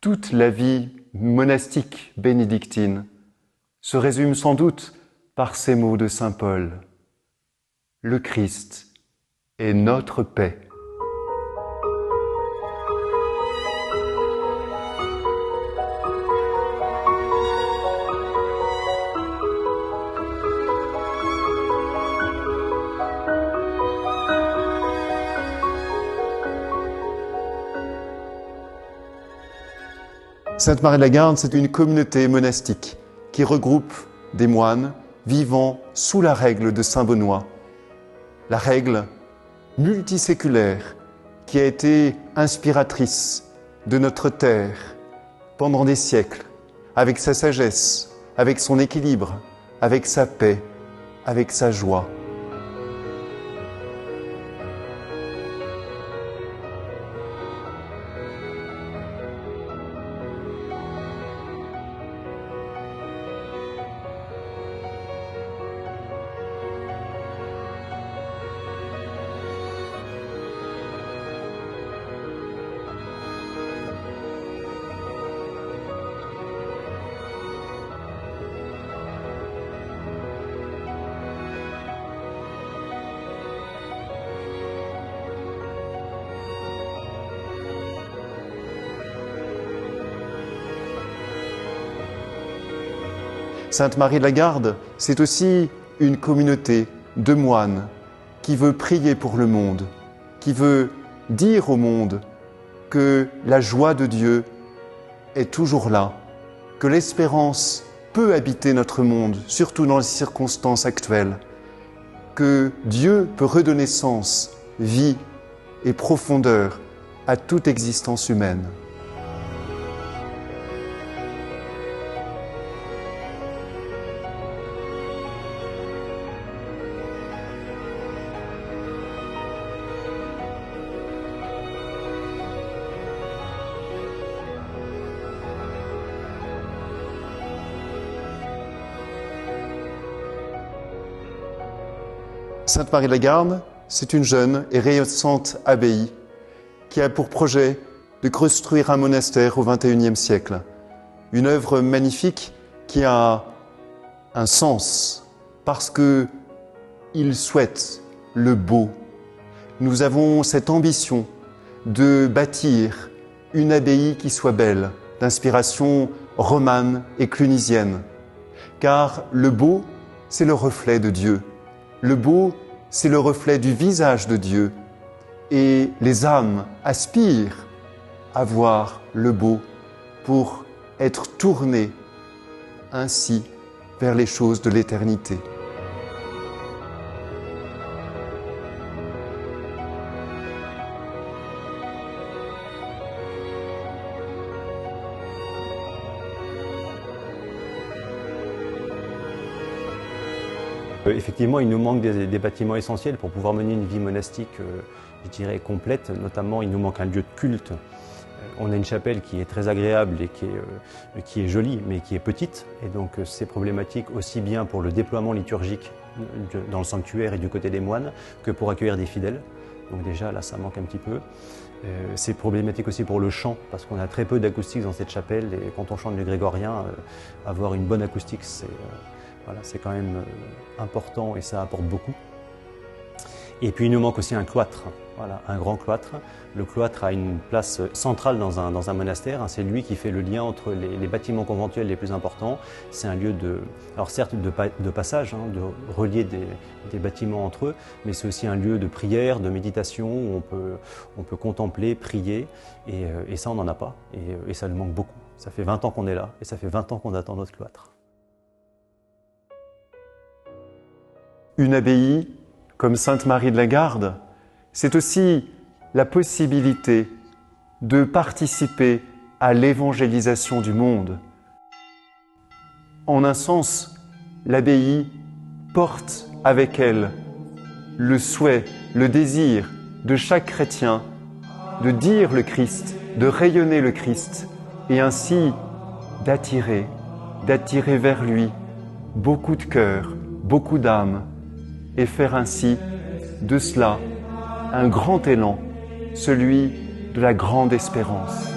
Toute la vie monastique bénédictine se résume sans doute par ces mots de saint Paul. Le Christ est notre paix. Sainte-Marie-de-la-Garde, c'est une communauté monastique qui regroupe des moines vivant sous la règle de saint Benoît. La règle multiséculaire qui a été inspiratrice de notre terre pendant des siècles, avec sa sagesse, avec son équilibre, avec sa paix, avec sa joie. Sainte-Marie-de-la-Garde, c'est aussi une communauté de moines qui veut prier pour le monde, qui veut dire au monde que la joie de Dieu est toujours là, que l'espérance peut habiter notre monde, surtout dans les circonstances actuelles, que Dieu peut redonner sens, vie et profondeur à toute existence humaine. Sainte-Marie-de-la-Garde, c'est une jeune et rayonnante abbaye qui a pour projet de construire un monastère au XXIe siècle. Une œuvre magnifique qui a un sens parce qu'il souhaite le beau. Nous avons cette ambition de bâtir une abbaye qui soit belle, d'inspiration romane et clunisienne. Car le beau, c'est le reflet de Dieu. Le beau, c'est le reflet du visage de Dieu. Et les âmes aspirent à voir le beau pour être tournées ainsi vers les choses de l'éternité. Effectivement, il nous manque des bâtiments essentiels pour pouvoir mener une vie monastique, je dirais, complète. Notamment, il nous manque un lieu de culte. On a une chapelle qui est très agréable et qui est jolie, mais qui est petite. Et donc, c'est problématique aussi bien pour le déploiement liturgique dans le sanctuaire et du côté des moines que pour accueillir des fidèles. Donc déjà, là, ça manque un petit peu. C'est problématique aussi pour le chant, parce qu'on a très peu d'acoustique dans cette chapelle. Et quand on chante le grégorien, avoir une bonne acoustique, c'est quand même important et ça apporte beaucoup. Et puis il nous manque aussi un cloître, un grand cloître. Le cloître a une place centrale dans un monastère. C'est lui qui fait le lien entre les bâtiments conventuels les plus importants. C'est un lieu alors certes de passage, de relier des bâtiments entre eux, mais c'est aussi un lieu de prière, de méditation où on peut contempler, prier. Et ça, on n'en a pas. Et ça nous manque beaucoup. Ça fait 20 ans qu'on est là et ça fait 20 ans qu'on attend notre cloître. Une abbaye, comme Sainte-Marie-de-la-Garde, c'est aussi la possibilité de participer à l'évangélisation du monde. En un sens, l'abbaye porte avec elle le souhait, le désir de chaque chrétien de dire le Christ, de rayonner le Christ et ainsi d'attirer vers lui beaucoup de cœurs, beaucoup d'âmes, et faire ainsi de cela un grand élan, celui de la grande espérance.